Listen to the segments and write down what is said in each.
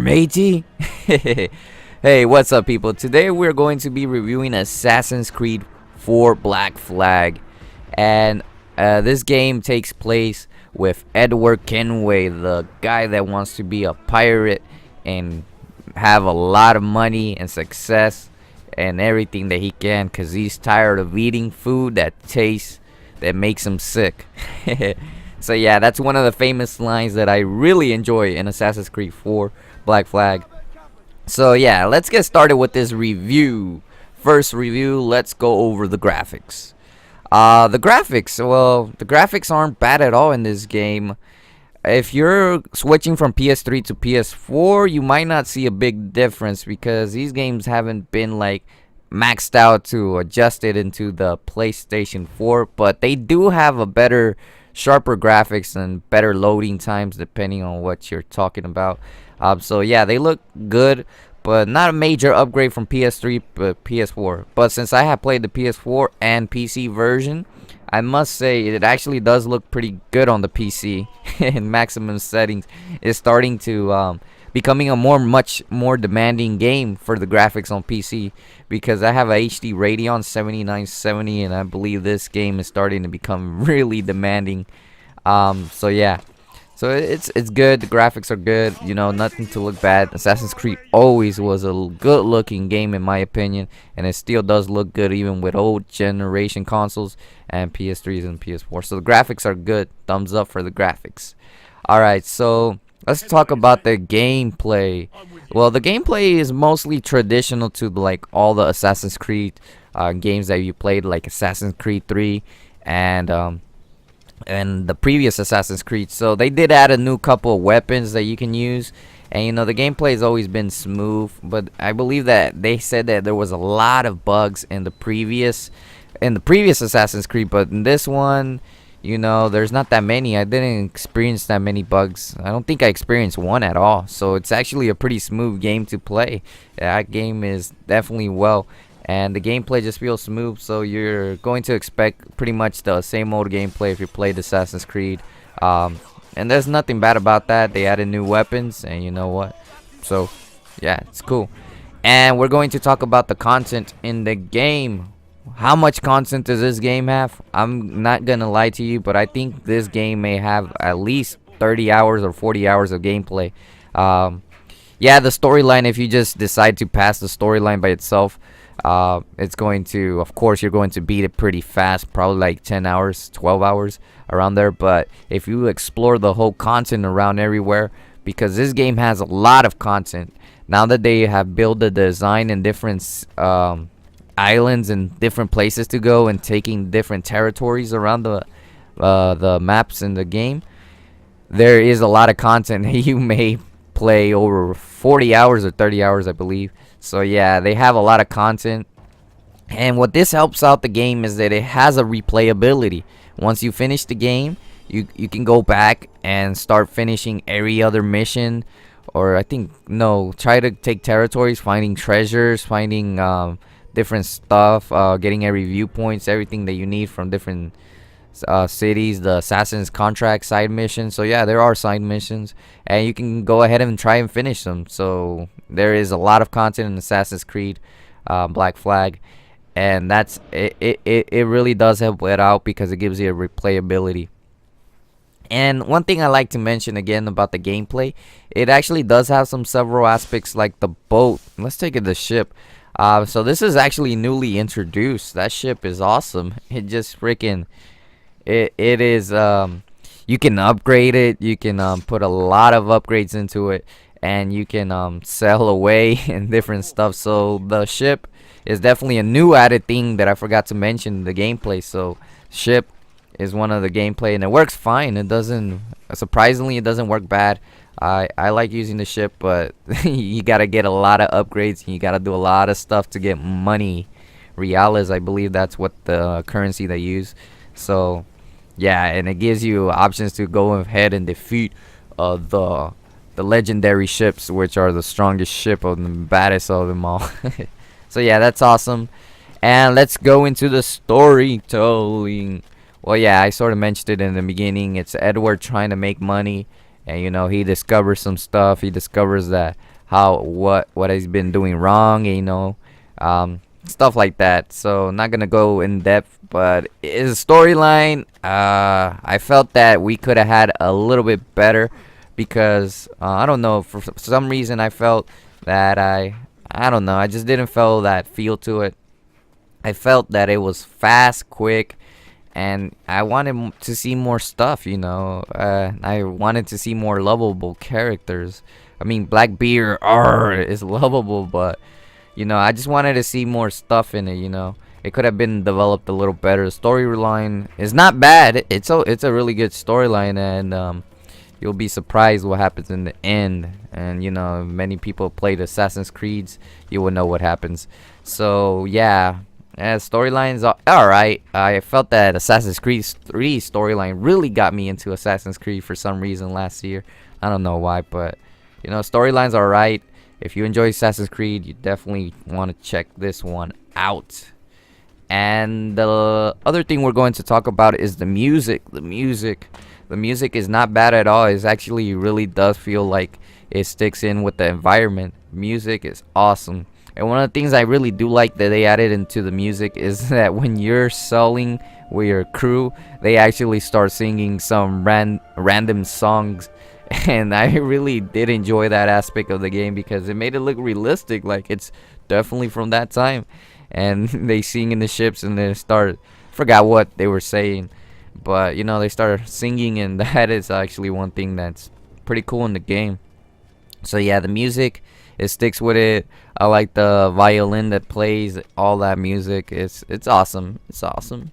matey. Hey, what's up, people? Today we're going to be reviewing Assassin's Creed 4 Black Flag. And this game takes place with Edward Kenway, the guy that wants to be a pirate and have a lot of money and success and everything that he can, because he's tired of eating food that tastes, that makes him sick. So yeah, that's one of the famous lines that I really enjoy in Assassin's Creed 4 Black Flag. So yeah, let's get started with this review. First review, let's go over the graphics. The graphics aren't bad at all in this game. If you're switching from PS3 to PS4, you might not see a big difference because these games haven't been like maxed out to adjust it into the PlayStation 4, but they do have a better, sharper graphics and better loading times depending on what you're talking about. So yeah, they look good, but not a major upgrade from PS3 but PS4. But since I have played the PS4 and PC version, I must say it actually does look pretty good on the PC in maximum settings. It's starting to becoming a much more demanding game for the graphics on PC, because I have a HD Radeon 7970 and I believe this game is starting to become really demanding. So yeah. So it's good. The graphics are good. You know, nothing to look bad. Assassin's Creed always was a good looking game in my opinion, and it still does look good even with old generation consoles and PS3s and PS4. So the graphics are good. Thumbs up for the graphics. Alright, so let's talk about the gameplay. Well, the gameplay is mostly traditional to like all the Assassin's Creed games that you played, like Assassin's Creed 3 and the previous Assassin's Creed. So they did add a new couple of weapons that you can use, and you know, the gameplay has always been smooth, but I believe that they said that there was a lot of bugs in the previous Assassin's Creed, but in this one, you know, there's not that many. I didn't experience that many bugs. I don't think I experienced one at all, so it's actually a pretty smooth game to play. That game is definitely well, and the gameplay just feels smooth, so you're going to expect pretty much the same old gameplay if you played Assassin's Creed. And there's nothing bad about that. They added new weapons, and you know what? So yeah, it's cool. And we're going to talk about the content in the game. How much content does this game have? I'm not gonna lie to you, but I think this game may have at least 30 hours or 40 hours of gameplay. Yeah, the storyline, if you just decide to pass the storyline by itself, it's going to, of course, you're going to beat it pretty fast, probably like 10 hours, 12 hours around there. But if you explore the whole content around everywhere, because this game has a lot of content, now that they have built the design and different islands and different places to go and taking different territories around the maps in the game, there is a lot of content. You may play over 40 hours or 30 hours, I believe. So yeah, they have a lot of content, and what this helps out the game is that it has a replayability. Once you finish the game, you can go back and start finishing every other mission, or I think, no, try to take territories, finding treasures, finding different stuff, getting every viewpoints, everything that you need from different cities, the Assassin's Contract side missions. So yeah, there are side missions, and you can go ahead and try and finish them. So there is a lot of content in Assassin's Creed Black Flag, and that's it really does help it out because it gives you a replayability. And one thing I like to mention again about the gameplay, it actually does have several aspects, like the boat. Let's take it the ship. So this is actually newly introduced. That ship is awesome. It just freaking it is you can upgrade it. You can put a lot of upgrades into it, and you can sell away and different stuff. So the ship is definitely a new added thing that I forgot to mention in the gameplay. So ship is one of the gameplay, and it works fine. It doesn't, surprisingly, it doesn't work bad. I like using the ship, but you gotta get a lot of upgrades, and you gotta do a lot of stuff to get money. Reales, I believe that's what the currency they use. So yeah, and it gives you options to go ahead and defeat the legendary ships, which are the strongest ship of the baddest of them all. So yeah, that's awesome. And let's go into the storytelling. Well, yeah, I sort of mentioned it in the beginning. It's Edward trying to make money, and you know, he discovers some stuff. He discovers that how what he's been doing wrong, stuff like that. So not gonna go in depth, but his storyline, I felt that we could have had a little bit better because I don't know, for some reason I felt that I don't know, I just didn't feel that feel to it. I felt that it was fast, quick, and I wanted to see more stuff. I wanted to see more lovable characters. I mean, Blackbeard is lovable, but I just wanted to see more stuff in it. It could have been developed a little better. The storyline is not bad. It's a really good storyline, and you'll be surprised what happens in the end. And if many people played Assassin's Creeds, you will know what happens. So yeah. Storylines are alright. I felt that Assassin's Creed 3 storyline really got me into Assassin's Creed for some reason last year. I don't know why, but storylines are alright. If you enjoy Assassin's Creed, you definitely want to check this one out. And the other thing we're going to talk about is the music. The music is not bad at all. It actually really does feel like it sticks in with the environment. Music is awesome. And one of the things I really do like that they added into the music is that when you're sailing with your crew, they actually start singing some random songs. And I really did enjoy that aspect of the game because it made it look realistic, like it's definitely from that time. And they sing in the ships and they forgot what they were saying, but they start singing, and that is actually one thing that's pretty cool in the game. So yeah, the music, it sticks with it. I like the violin that plays, all that music. It's awesome. It's awesome.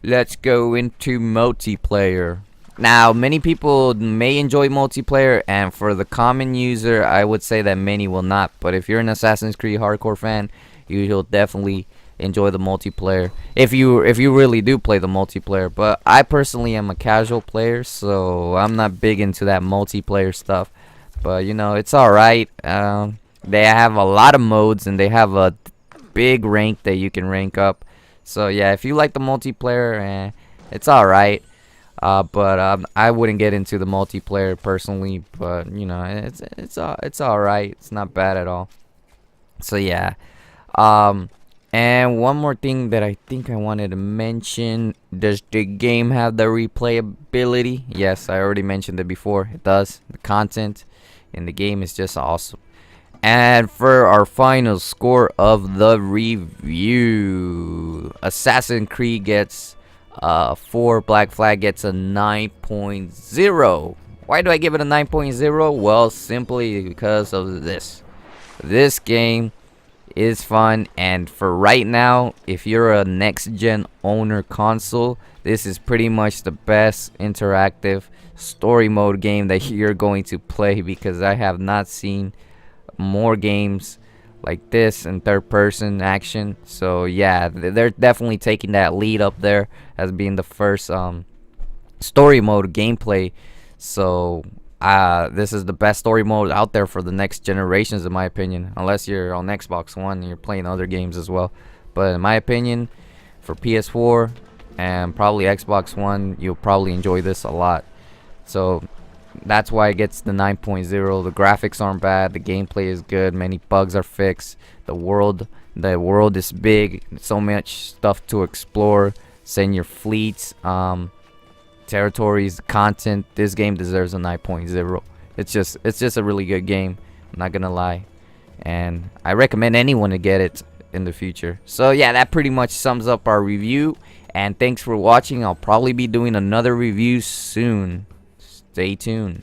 Let's go into multiplayer. Now, many people may enjoy multiplayer, and for the common user, I would say that many will not. But if you're an Assassin's Creed hardcore fan, you'll definitely enjoy the multiplayer. If you really do play the multiplayer. But I personally am a casual player, so I'm not big into that multiplayer stuff. But it's alright. They have a lot of modes, and they have a big rank that you can rank up. So yeah, if you like the multiplayer, it's alright. But I wouldn't get into the multiplayer personally. But it's alright. It's not bad at all. So yeah. And one more thing that I think I wanted to mention: does the game have the replayability? Yes, I already mentioned it before. It does. The content in the game is just awesome. And for our final score of the review, Assassin's Creed gets 4, Black Flag gets a 9.0. Why do I give it a 9.0? Well, simply because of this. This game is fun, and for right now, if you're a next-gen owner console, this is pretty much the best interactive story mode game that you're going to play, because I have not seen more games like this in third person action. So yeah, they're definitely taking that lead up there as being the first story mode gameplay. So this is the best story mode out there for the next generations, in my opinion, unless you're on Xbox One and you're playing other games as well. But in my opinion, for PS4 and probably Xbox One, you'll probably enjoy this a lot. So that's why it gets the 9.0. The graphics aren't bad, the gameplay is good, many bugs are fixed, the world is big, so much stuff to explore, send your fleets, territories, content. This game deserves a 9.0. It's just a really good game, I'm not gonna lie, and I recommend anyone to get it in the future. So yeah, that pretty much sums up our review, and thanks for watching. I'll probably be doing another review soon. Stay tuned.